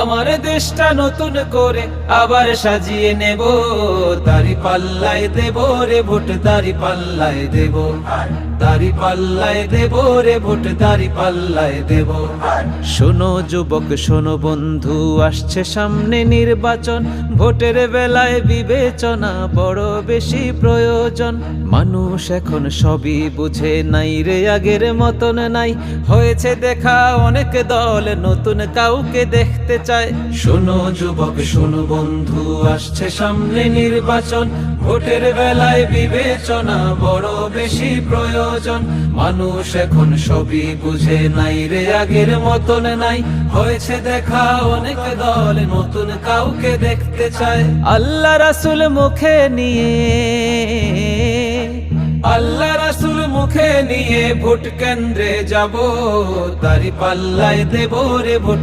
আমার দেশটা নতুন করে আবার সাজিয়ে নেব, দাড়ি পাল্লায় দেব রে ভোট, দাড়ি পাল্লায় দেব, দাড়ি পাল্লায় দেব রে ভোট, দাড়ি পাল্লায় দেব। শোনো যুবক শোনো বন্ধু, আসছে সামনে নির্বাচন, ভোটের বেলায় বিবেচনা বড় বেশি প্রয়োজন। মানুষ এখন সবই বুঝে, নাই রে আগের মতন নাই, হয়েছে দেখা অনেক দল, নতুন কাউকে দেখতে চায়। শোনো যুবক শোনো বন্ধু, আসছে সামনে নির্বাচন, ভোটের বেলায় বিবেচনা বড় বেশি প্রয়োজন। মানুষ এখন সবই বুঝে, নাই রে আগের মতন নাই, হয়েছে দেখা অনেক দল, নতুন কাউকে দেখতে চায়। আল্লাহ রাসূল মুখে নিয়ে, আল্লাহ রাসূল মুখে নিয়ে ভোট কেন্দ্রে যাব, দাড়ি পাল্লায় দেব রে ভোট।